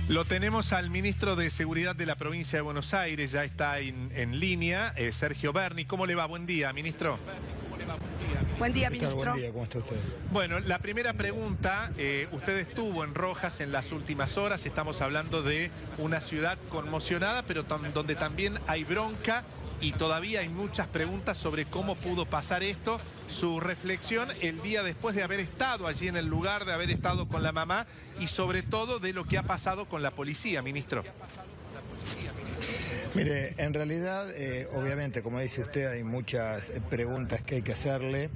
Lo tenemos al ministro de Seguridad de la provincia de Buenos Aires, ya está en línea, Sergio Berni. ¿Cómo le va? Buen día, ministro. Buen día, ministro. Buen día, ¿cómo está usted? Bueno, la primera pregunta, usted estuvo en Rojas en las últimas horas, estamos hablando de una ciudad conmocionada, pero donde también hay bronca y todavía hay muchas preguntas sobre cómo pudo pasar esto. Su reflexión el día después de haber estado allí en el lugar, de haber estado con la mamá y sobre todo de lo que ha pasado con la policía, ministro. Mire, en realidad, obviamente, como dice usted, hay muchas preguntas que hay que hacerle.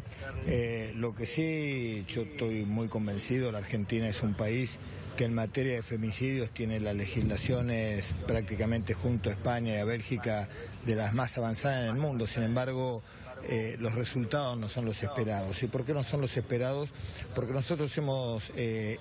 Lo que sí, yo estoy muy convencido, la Argentina es un país que en materia de femicidios tiene las legislaciones prácticamente junto a España y a Bélgica de las más avanzadas en el mundo. Sin embargo, los resultados no son los esperados. ¿Y por qué no son los esperados? Porque nosotros hemos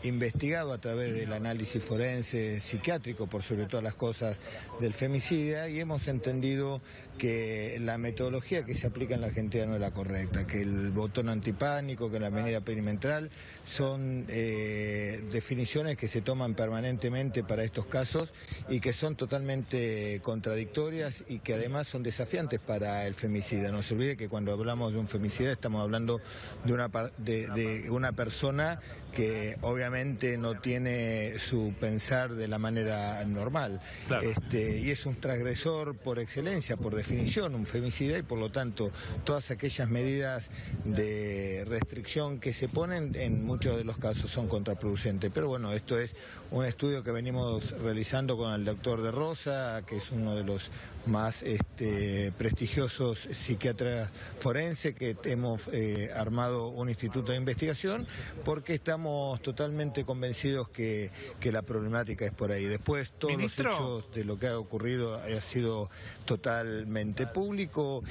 investigado a través del análisis forense psiquiátrico, por sobre todas las cosas, del femicida, y hemos entendido que la metodología que se aplica en la Argentina no es la correcta, que el botón antipánico, que la medida perimetral son definiciones que se toman permanentemente para estos casos y que son totalmente contradictorias y que además son desafiantes para el femicida. No se olvide que cuando hablamos de un femicida estamos hablando de una persona que obviamente no tiene su pensar de la manera normal. Claro. Y es un transgresor por excelencia, por definición, un femicida, y por lo tanto todas aquellas medidas de restricción que se ponen en muchos de los casos son contraproducentes. Pero bueno, esto es un estudio que venimos realizando con el doctor De Rosa, que es uno de los más prestigiosos psiquiatras forenses, que hemos armado un instituto de investigación porque estamos totalmente convencidos que la problemática es por ahí. Después todos ¿Ministro? Los hechos de lo que ha ocurrido ha sido totalmente público.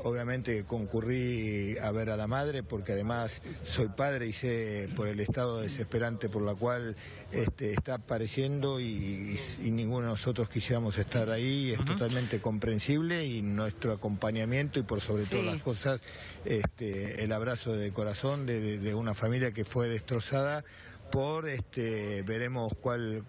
Obviamente concurrí a ver a la madre porque además soy padre y sé por el estado desesperante por la cual está apareciendo y ninguno de nosotros quisiéramos estar ahí. Es totalmente comprensible, y nuestro acompañamiento y por sobre todas las cosas el abrazo de corazón de una familia que fue destrozada por veremos cuál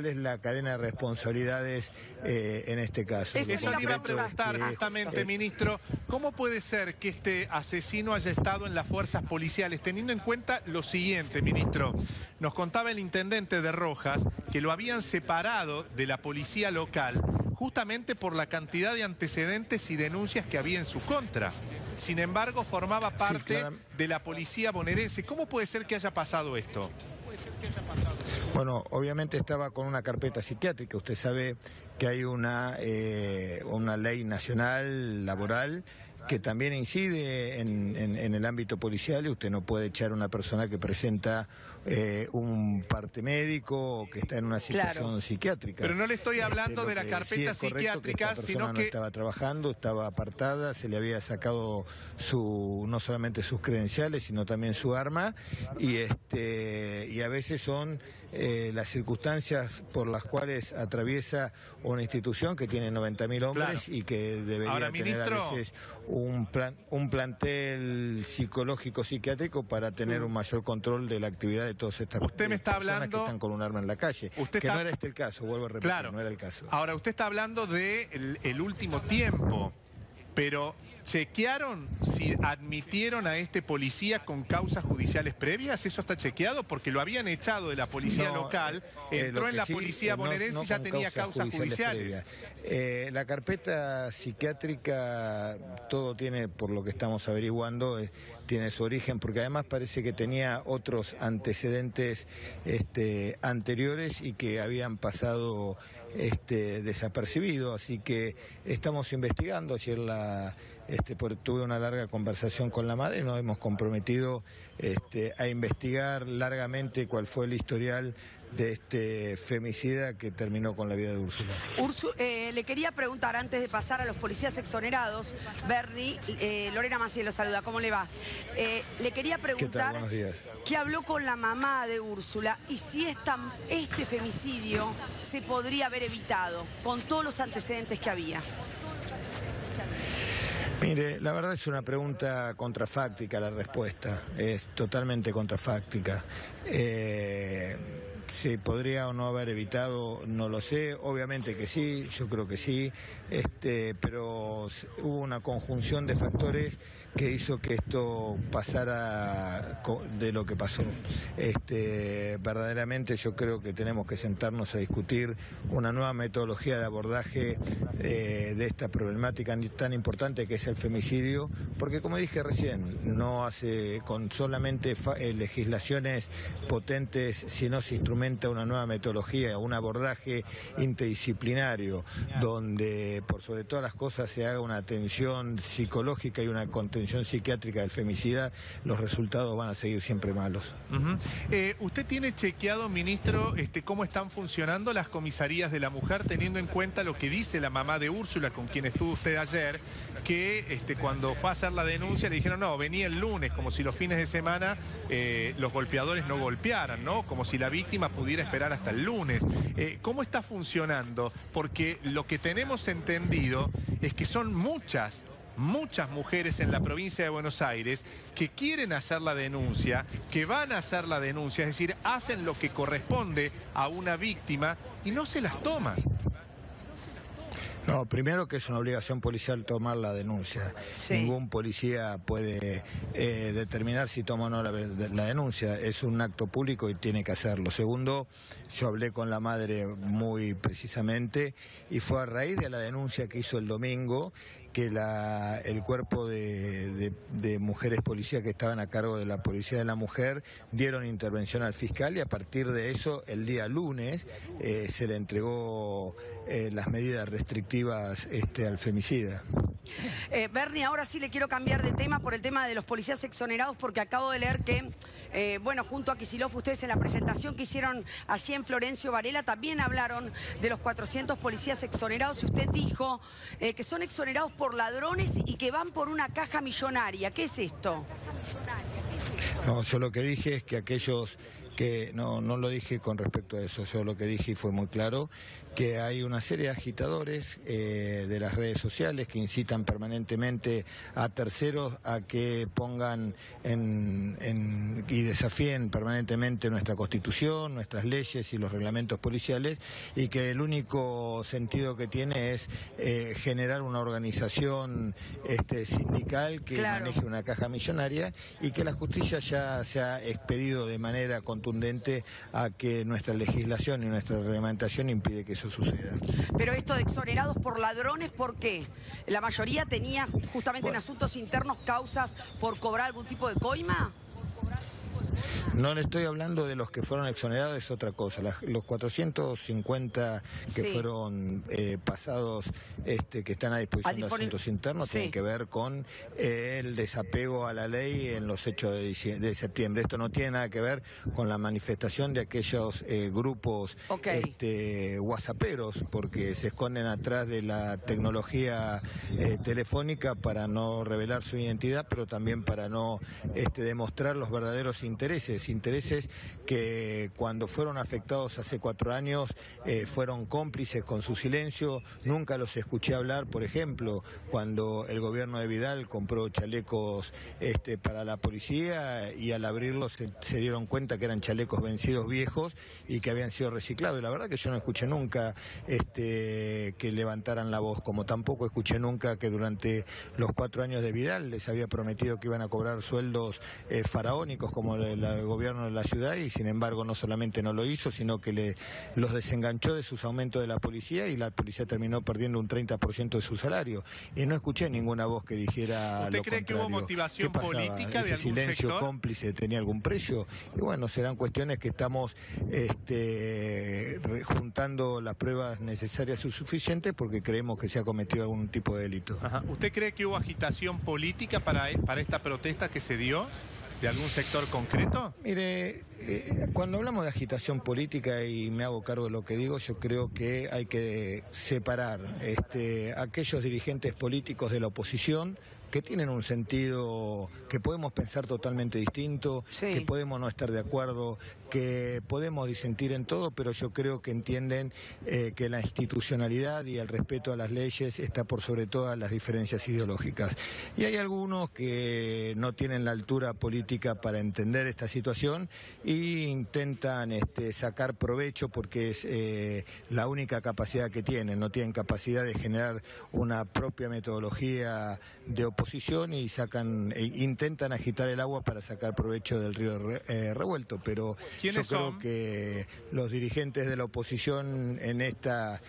es la cadena de responsabilidades en este caso. Eso le iba a preguntar justamente, ministro, ¿cómo puede ser que este asesino haya estado en las fuerzas policiales, teniendo en cuenta lo siguiente, ministro? Nos contaba el intendente de Rojas que lo habían separado de la policía local justamente por la cantidad de antecedentes y denuncias que había en su contra. Sin embargo, formaba parte de la policía bonaerense. ¿Cómo puede ser que haya pasado esto? Bueno, obviamente estaba con una carpeta psiquiátrica. Usted sabe que hay una ley nacional laboral que también incide en el ámbito policial, y usted no puede echar a una persona que presenta un parte médico o que está en una situación psiquiátrica. Pero no le estoy hablando de la carpeta psiquiátrica, sino que... no estaba trabajando, estaba apartada, se le había sacado no solamente sus credenciales, sino también su arma, y a veces son las circunstancias por las cuales atraviesa una institución que tiene 90.000 hombres y que debería tener ministro, a veces un plantel psicológico psiquiátrico para tener un mayor control de la actividad de todas estas personas que están con un arma en la calle. No era el caso, vuelvo a repetir, no era el caso. Ahora, usted está hablando de el último tiempo, pero ¿chequearon si admitieron a este policía con causas judiciales previas? ¿Eso está chequeado? Porque lo habían echado de la policía local, entró en la policía bonaerense y ya tenía causas judiciales. La carpeta psiquiátrica, todo tiene, por lo que estamos averiguando, tiene su origen, porque además parece que tenía otros antecedentes anteriores y que habían pasado desapercibidos, así que estamos investigando. Ayer tuve una larga conversación con la madre y nos hemos comprometido a investigar largamente cuál fue el historial de este femicida que terminó con la vida de Úrsula. Le quería preguntar, antes de pasar a los policías exonerados, Berni, Lorena Maciel lo saluda, ¿cómo le va? Le quería preguntar qué habló con la mamá de Úrsula y si este femicidio se podría haber evitado con todos los antecedentes que había. Mire, la verdad es una pregunta contrafáctica la respuesta, es totalmente contrafáctica. ¿Se podría o no haber evitado? No lo sé, obviamente que sí, yo creo que sí, pero hubo una conjunción de factores que hizo que esto pasara de lo que pasó. Verdaderamente yo creo que tenemos que sentarnos a discutir una nueva metodología de abordaje de esta problemática tan importante que es el femicidio, porque como dije recién, no hace con solamente legislaciones potentes, sino se instrumenta una nueva metodología, un abordaje interdisciplinario, donde por sobre todas las cosas se haga una atención psicológica y una contención psiquiátrica del femicida, los resultados van a seguir siempre malos. ¿Usted tiene chequeado, ministro, cómo están funcionando las comisarías de la mujer, teniendo en cuenta lo que dice la mamá de Úrsula, con quien estuvo usted ayer, que cuando fue a hacer la denuncia le dijeron, no, venía el lunes, como si los fines de semana los golpeadores no golpearan, ¿no? Como si la víctima pudiera esperar hasta el lunes. ¿Cómo está funcionando? Porque lo que tenemos entendido es que son muchas mujeres en la provincia de Buenos Aires que quieren hacer la denuncia, que van a hacer la denuncia, es decir, hacen lo que corresponde a una víctima y no se las toman. No, primero que es una obligación policial tomar la denuncia. Sí. Ningún policía puede determinar si toma o no la denuncia. Es un acto público y tiene que hacerlo. Segundo, yo hablé con la madre muy precisamente y fue a raíz de la denuncia que hizo el domingo que el cuerpo de mujeres policías que estaban a cargo de la Policía de la Mujer dieron intervención al fiscal y a partir de eso el día lunes se le entregó las medidas restrictivas al femicida. Bernie, ahora sí le quiero cambiar de tema por el tema de los policías exonerados, porque acabo de leer que, junto a Kicillof, ustedes en la presentación que hicieron allí en Florencio Varela también hablaron de los 400 policías exonerados y usted dijo que son exonerados por ladrones y que van por una caja millonaria. ¿Qué es esto? No, yo lo que dije es que aquellos que no lo dije con respecto a eso, yo lo que dije y fue muy claro, que hay una serie de agitadores de las redes sociales que incitan permanentemente a terceros a que pongan y desafíen permanentemente nuestra Constitución, nuestras leyes y los reglamentos policiales, y que el único sentido que tiene es generar una organización sindical que maneje una caja millonaria, y que la justicia ya se ha expedido de manera contundente a que nuestra legislación y nuestra reglamentación impide que eso suceda. Pero esto de exonerados por ladrones, ¿por qué? La mayoría tenía justamente en asuntos internos causas por cobrar algún tipo de coima. No le estoy hablando de los que fueron exonerados, es otra cosa. Los 450 que fueron pasados, que están a disposición de asuntos internos, tienen que ver con el desapego a la ley en los hechos de septiembre. Esto no tiene nada que ver con la manifestación de aquellos grupos whatsapperos, porque se esconden atrás de la tecnología telefónica para no revelar su identidad, pero también para no demostrar los verdaderos intereses que cuando fueron afectados hace 4 años fueron cómplices con su silencio. Nunca los escuché hablar, por ejemplo, cuando el gobierno de Vidal compró chalecos para la policía, y al abrirlos se dieron cuenta que eran chalecos vencidos viejos y que habían sido reciclados. Y la verdad que yo no escuché nunca que levantaran la voz, como tampoco escuché nunca que durante los 4 años de Vidal les había prometido que iban a cobrar sueldos faraónicos como el gobierno de la ciudad, y sin embargo no solamente no lo hizo, sino que los desenganchó de sus aumentos de la policía, y la policía terminó perdiendo un 30% de su salario. Y no escuché ninguna voz que dijera ¿Usted lo cree contrario. Que hubo motivación política de algún silencio sector? Cómplice tenía algún precio? Y bueno, serán cuestiones que estamos juntando las pruebas necesarias y suficientes, porque creemos que se ha cometido algún tipo de delito. Ajá. ¿Usted cree que hubo agitación política para esta protesta que se dio? ¿De algún sector concreto? Mire, cuando hablamos de agitación política, y me hago cargo de lo que digo, yo creo que hay que separar aquellos dirigentes políticos de la oposición que tienen un sentido, que podemos pensar totalmente distinto, que podemos no estar de acuerdo, que podemos disentir en todo, pero yo creo que entienden que la institucionalidad y el respeto a las leyes está por sobre todas las diferencias ideológicas. Y hay algunos que no tienen la altura política para entender esta situación e intentan sacar provecho porque es la única capacidad que tienen. No tienen capacidad de generar una propia metodología de oposición y intentan agitar el agua para sacar provecho del río revuelto. Pero yo creo que los dirigentes de la oposición en esta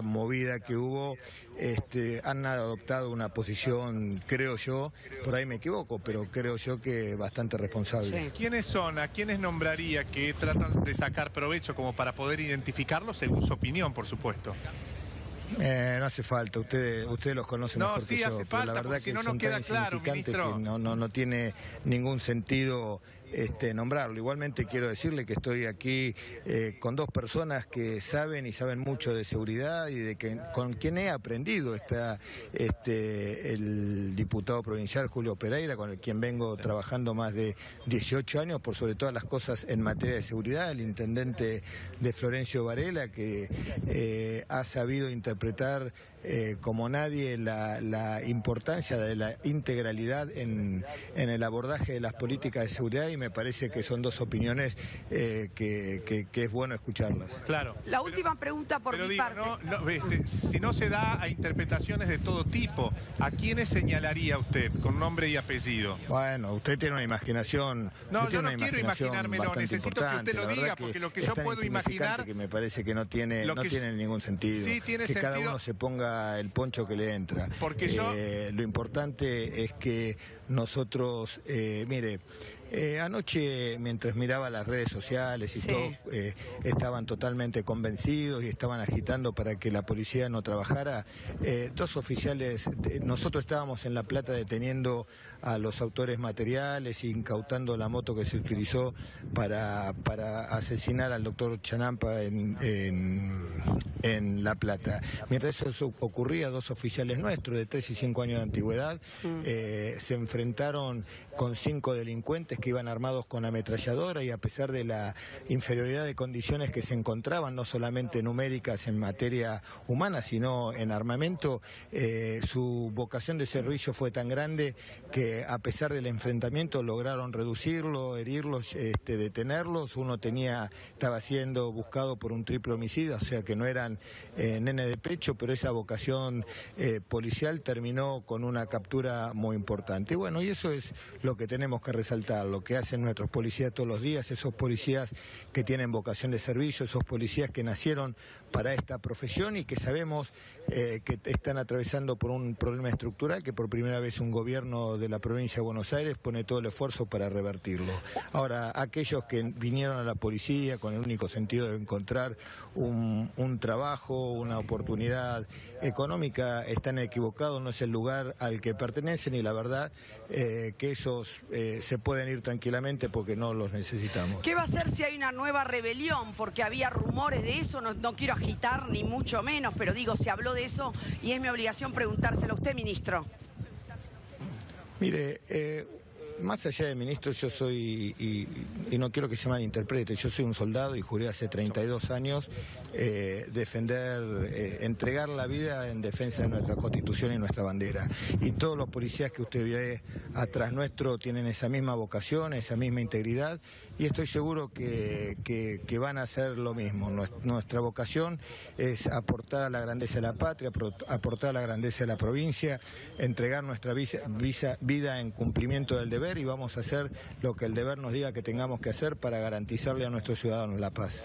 movida que hubo han adoptado una posición, creo yo, por ahí me equivoco, pero creo yo que bastante responsable. Sí. ¿Quiénes son? ¿A quiénes nombraría que tratan de sacar provecho como para poder identificarlos según su opinión, por supuesto? No hace falta, ustedes los conocen mejor que yo, hace falta, la verdad que si no queda claro, ministro. Que no tiene ningún sentido nombrarlo. Igualmente quiero decirle que estoy aquí con dos personas que saben mucho de seguridad y con quien he aprendido. Está el diputado provincial Julio Pereira, con el quien vengo trabajando más de 18 años por sobre todas las cosas en materia de seguridad, el intendente de Florencio Varela, que ha sabido interpretar como nadie la importancia de la integralidad en el abordaje de las políticas de seguridad, y me parece que son dos opiniones que es bueno escucharlas. Claro. La última pregunta por mi parte. Si no se da a interpretaciones de todo tipo, ¿a quiénes señalaría usted con nombre y apellido? Bueno, usted tiene una imaginación. No, yo no quiero imaginármelo, necesito que usted lo diga, porque lo que yo puedo imaginar, que me parece que no tiene ningún sentido. Sí, tiene sentido. Cada uno se ponga el poncho que le entra. Porque lo importante es que nosotros, mire, anoche mientras miraba las redes sociales y todo, estaban totalmente convencidos y estaban agitando para que la policía no trabajara. Dos oficiales, nosotros estábamos en La Plata deteniendo a los autores materiales, incautando la moto que se utilizó para asesinar al doctor Chanampa en La Plata. Mientras eso ocurría, dos oficiales nuestros de 3 y 5 años de antigüedad se enfrentaron con 5 delincuentes que iban armados con ametralladora, y a pesar de la inferioridad de condiciones que se encontraban, no solamente numéricas en materia humana, sino en armamento, su vocación de servicio fue tan grande que a pesar del enfrentamiento lograron reducirlo, herirlos, detenerlos. Uno estaba siendo buscado por un triple homicida, o sea que no eran nene de pecho, pero esa vocación policial terminó con una captura muy importante. Y bueno, y eso es lo que tenemos que resaltar, lo que hacen nuestros policías todos los días, esos policías que tienen vocación de servicio, esos policías que nacieron para esta profesión y que sabemos que están atravesando por un problema estructural que por primera vez un gobierno de la provincia de Buenos Aires pone todo el esfuerzo para revertirlo. Ahora, aquellos que vinieron a la policía con el único sentido de encontrar un trabajo, una oportunidad económica, están equivocados, no es el lugar al que pertenecen, y la verdad que esos se pueden ir tranquilamente porque no los necesitamos. ¿Qué va a hacer si hay una nueva rebelión? Porque había rumores de eso, no quiero agitar ni mucho menos, pero digo, se habló de eso y es mi obligación preguntárselo a usted, ministro. Mire, más allá de ministro, yo soy, y no quiero que se malinterprete, yo soy un soldado y juré hace 32 años entregar la vida en defensa de nuestra Constitución y nuestra bandera. Y todos los policías que usted ve atrás nuestro tienen esa misma vocación, esa misma integridad, y estoy seguro que van a hacer lo mismo. Nuestra vocación es aportar a la grandeza de la patria, aportar a la grandeza de la provincia, entregar nuestra vida en cumplimiento del deber, y vamos a hacer lo que el deber nos diga que tengamos que hacer para garantizarle a nuestros ciudadanos la paz.